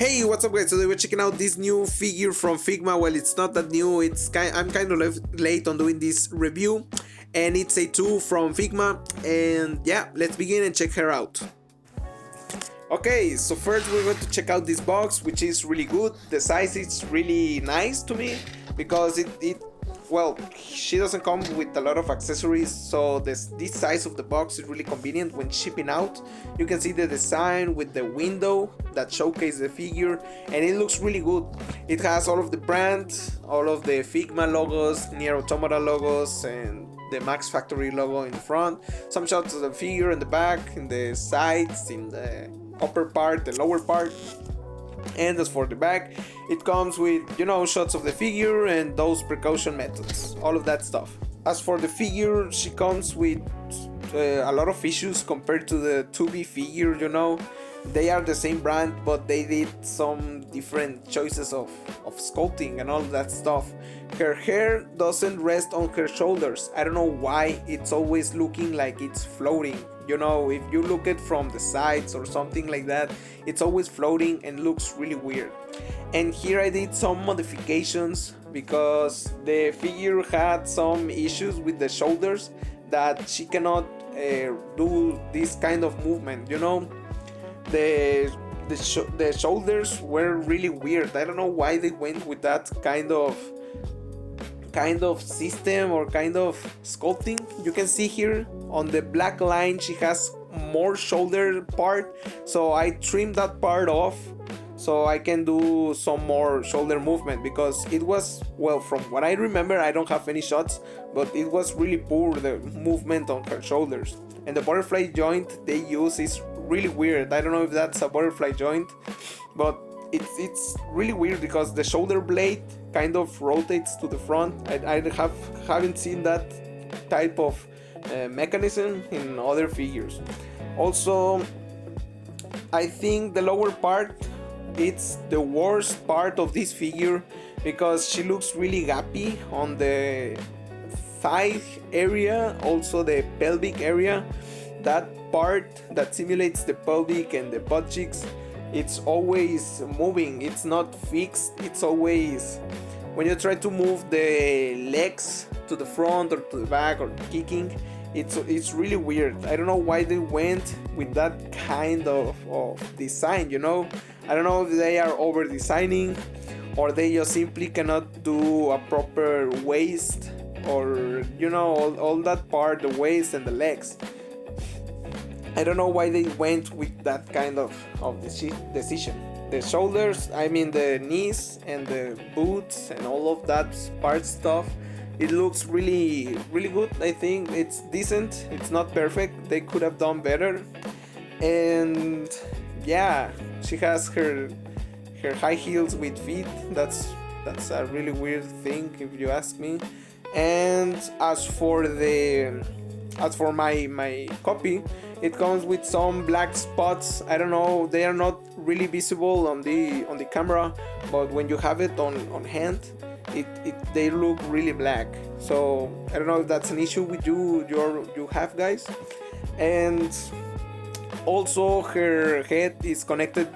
Hey, what's up guys? Today we're checking out this new figure from Figma. Well, it's not that new, I'm kind of late on doing this review, and it's a tool from Figma, and yeah, let's begin and check her out. Okay, so first we're going to check out this box, which is really good. The size is really nice to me because well, she doesn't come with a lot of accessories, so this size of the box is really convenient when shipping out. You can see the design with the window that showcases the figure, and it looks really good. It has all of the brand, all of the Figma logos, Nier Automata logos, and the Max Factory logo in the front. Some shots of the figure in the back, in the sides, in the upper part, the lower part. And as for the back, it comes with, shots of the figure and those precaution methods, all of that stuff. As for the figure, she comes with a lot of issues compared to the 2B figure, They are the same brand, but they did some different choices of sculpting and all of that stuff. Her hair doesn't rest on her shoulders. I don't know why, it's always looking like it's floating. If you look at from the sides or something like that, it's always floating and looks really weird. And here I did some modifications because the figure had some issues with the shoulders that she cannot do this kind of movement, The shoulders were really weird. I don't know why they went with that kind of system or kind of sculpting. You can see here on the black line she has more shoulder part, so I trimmed that part off so I can do some more shoulder movement, because it was, well, from what I remember, I don't have any shots, but it was really poor, the movement on her shoulders. And the butterfly joint they use is really weird. I don't know if that's a butterfly joint, but it's really weird because the shoulder blade kind of rotates to the front. I haven't seen that type of mechanism in other figures. Also, I think the lower part, it's the worst part of this figure because she looks really gappy on the thigh area, also the pelvic area. That part that simulates the pelvic and the butt cheeks, it's always moving, it's not fixed. It's always, when you try to move the legs to the front or to the back or kicking, it's really weird. I don't know why they went with that kind of design, I don't know if they are over designing or they just simply cannot do a proper waist, or all that part, the waist and the legs. I don't know why they went with that kind of decision. The shoulders, the knees and the boots and all of that part stuff, it looks really, really good. I think it's decent. It's not perfect. They could have done better. And yeah, she has her high heels with feet. That's a really weird thing if you ask me. And as for my copy, it comes with some black spots. I don't know, they are not really visible on the camera, but when you have it on hand, they look really black. So I don't know if that's an issue with you have, guys. And also her head is connected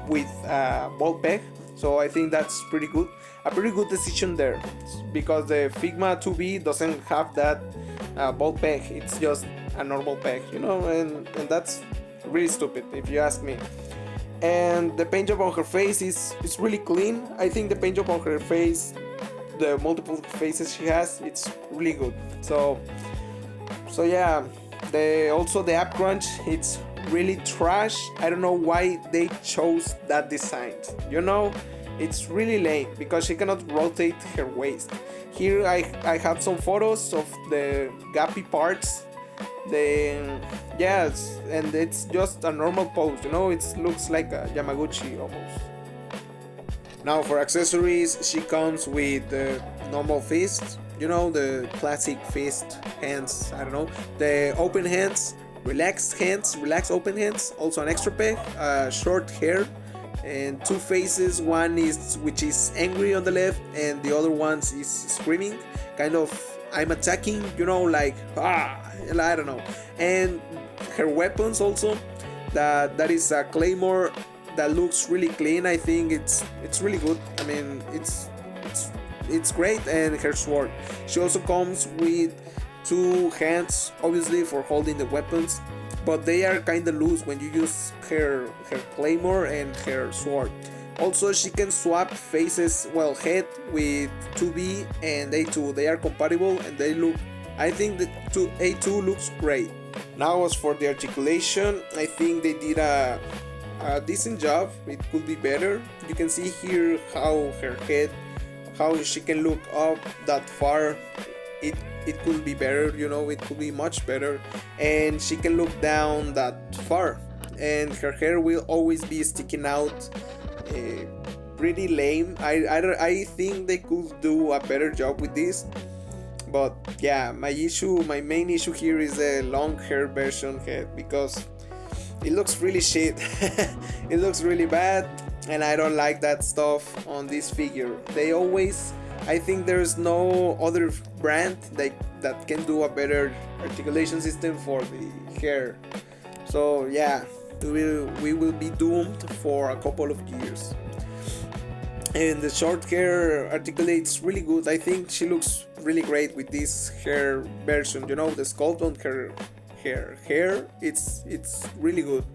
with a ball peg, so I think that's pretty good. A pretty good decision there, because the Figma 2B doesn't have that ball peg. It's just a normal peg, and that's really stupid if you ask me. And the paint job on her face is really clean. I think the paint job on her face, the multiple faces she has, it's really good. So yeah, also the app crunch, it's really trash. I don't know why they chose that design. It's really lame because she cannot rotate her waist. Here I have some photos of the gappy parts. Yes, and it's just a normal pose, it looks like a Yamaguchi almost. Now for accessories, she comes with the normal fist, the classic fist hands, the open hands, relaxed open hands, also an extra peg, short hair, and two faces. One which is angry on the left, and the other one is screaming, kind of I'm attacking, like I don't know. And her weapons also, that is a claymore that looks really clean. I think it's really good. I mean, it's great. And her sword, she also comes with two hands, obviously for holding the weapons, but they are kind of loose when you use her claymore and her sword. Also, she can swap faces, well, head with 2B and A2. They are compatible and they look, I think the A2 looks great. Now as for the articulation, I think they did a decent job. It could be better. You can see here how her head, how she can look up that far. It could be better, you know, it could be much better. And she can look down that far. And her hair will always be sticking out. Pretty lame. I think they could do a better job with this. But yeah, my main issue here is the long hair version head, because it looks really shit. It looks really bad, and I don't like that stuff on this figure. They always, I think there's no other brand that can do a better articulation system for the hair. So yeah, we will be doomed for a couple of years. And the short hair articulates really good. I think she looks really great with this hair version. You know, the sculpt on her hair, it's really good.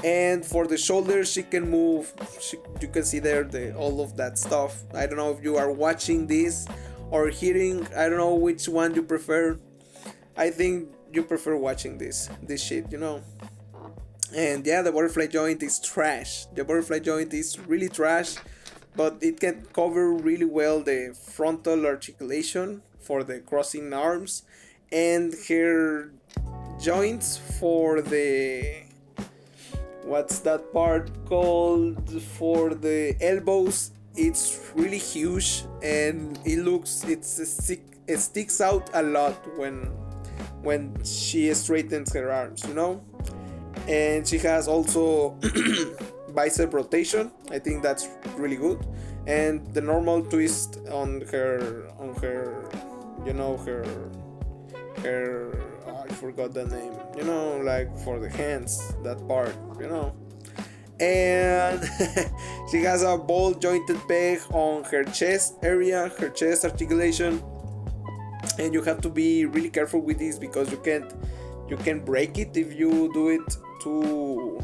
And for the shoulders, she can move. You can see there all of that stuff. I don't know if you are watching this or hearing. I don't know which one you prefer. I think you prefer watching this shit, you know. And yeah, the butterfly joint is trash. The butterfly joint is really trash, but it can cover really well the frontal articulation for the crossing arms, and her joints for the, what's that part called, for the elbows, it's really huge, and it sticks out a lot when she straightens her arms, you know. And she has also bicep rotation. I think that's really good. And the normal twist on her you know, her I forgot the name, you know, like for the hands, that part, you know. And she has a ball jointed peg on her chest area, her chest articulation. And you have to be really careful with this, because you can break it if you do it too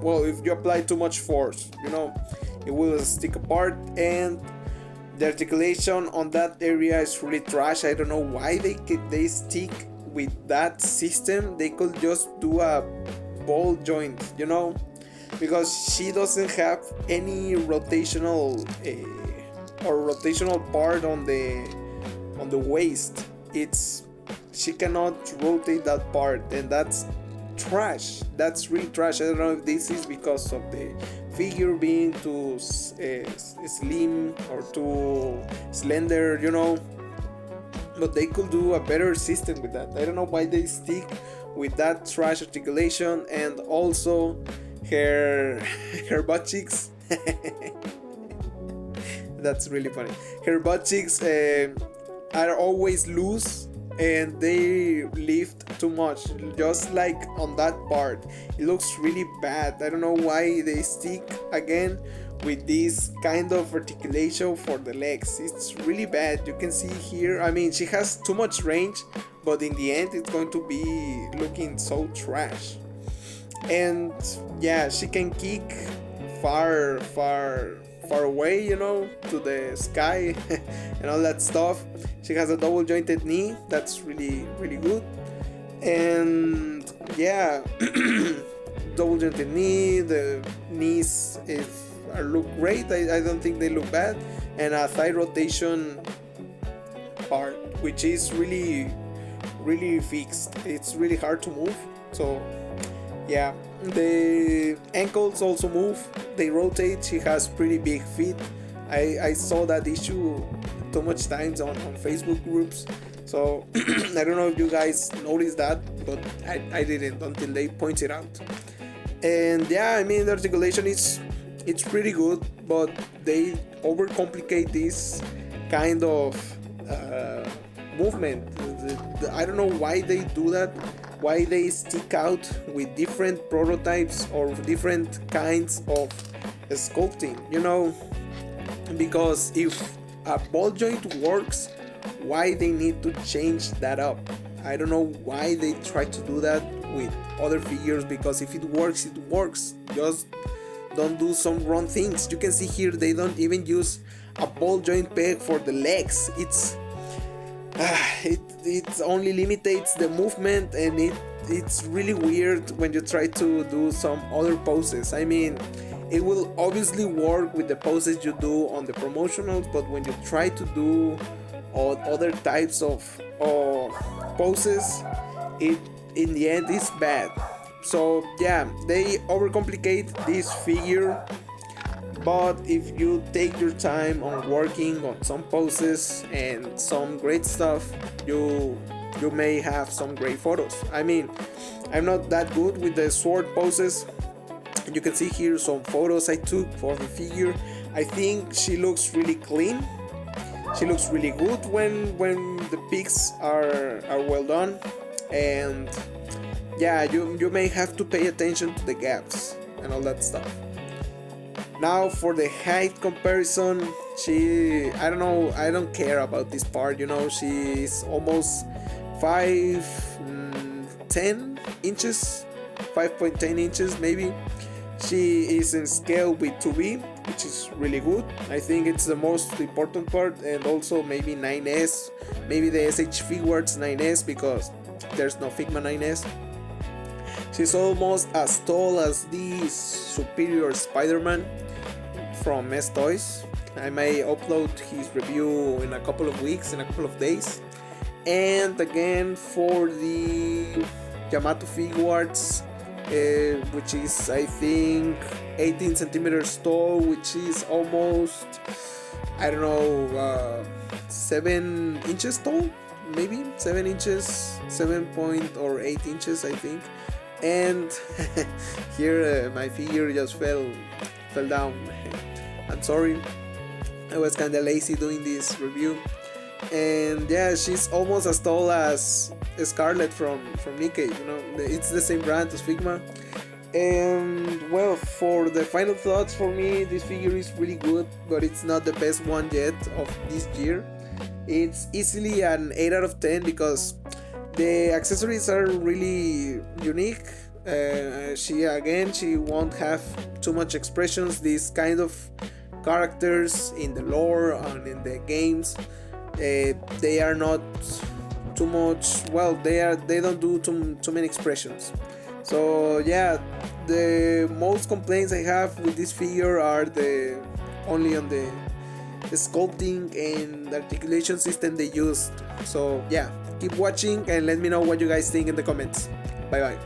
well. If you apply too much force, you know, it will stick apart. And the articulation on that area is really trash. I don't know why they stick with that system. They could just do a ball joint, you know, because she doesn't have any rotational part on the waist. She cannot rotate that part, and that's trash. That's really trash. I don't know if this is because of the figure being too slim or too slender, you know, but they could do a better system with that. I don't know why they stick with that trash articulation. And also her butt cheeks. That's really funny. Her butt cheeks are always loose, and they lift too much, just like on that part. It looks really bad. I don't know why they stick again with this kind of articulation for the legs. It's really bad. You can see here, I mean, she has too much range, but in the end it's going to be looking so trash. And yeah, she can kick far away, you know, to the sky and all that stuff. She has a double jointed knee. That's really good. And yeah, double jointed knee. The knees look great. I don't think they look bad. And a thigh rotation part, which is really fixed. It's really hard to move. So yeah, the ankles also move. They rotate. She has pretty big feet. I saw that issue too much times on Facebook groups. So I don't know if you guys noticed that, but I didn't until they pointed out. And yeah, I mean, the articulation it's pretty good, but they overcomplicate this kind of movement. I don't know why they do that. why they stick out with different prototypes or different kinds of sculpting, you know, because if a ball joint works, why they need to change that up? I don't know why they try to do that with other figures, because if it works, it works. Just don't do some wrong things. You can see here they don't even use a ball joint peg for the legs. It only limits the movement, and it's really weird when you try to do some other poses. I mean, it will obviously work with the poses you do on the promotionals, but when you try to do other types of poses, it in the end is bad. So yeah, they overcomplicate this figure, but if you take your time on working on some poses and some great stuff, you may have some great photos. I mean, I'm not that good with the sword poses. You can see here some photos I took for the figure. I think she looks really clean. She looks really good when the pics are well done. And yeah, you may have to pay attention to the gaps and all that stuff. Now for the height comparison, I don't know, I don't care about this part, you know. She's almost 5'10" inches, 5.10 inches maybe. She is in scale with 2B, which is really good. I think it's the most important part, and also maybe 9S, maybe the SH Figuarts 9S, because there's no Figma 9S. She's almost as tall as the Superior Spider-Man from S Toys. I may upload his review in a couple of weeks, in a couple of days. And again, for the Yamato Figuarts, which is I think 18 centimeters tall, which is almost, I don't know, 7 inches tall, maybe 7 inches, 7.8 inches I think. And here my figure just fell down. I'm sorry, I was kinda lazy doing this review. And yeah, she's almost as tall as Scarlet from Nikkei, you know, it's the same brand as Figma. And well, for the final thoughts, for me this figure is really good, but it's not the best one yet of this year. It's easily an 8 out of 10 because the accessories are really unique. She won't have too much expressions. These kind of characters in the lore and in the games, they are not too much. Well, they don't do too many expressions. So yeah, the most complaints I have with this figure are only on the sculpting and the articulation system they used. So yeah, keep watching and let me know what you guys think in the comments. Bye bye.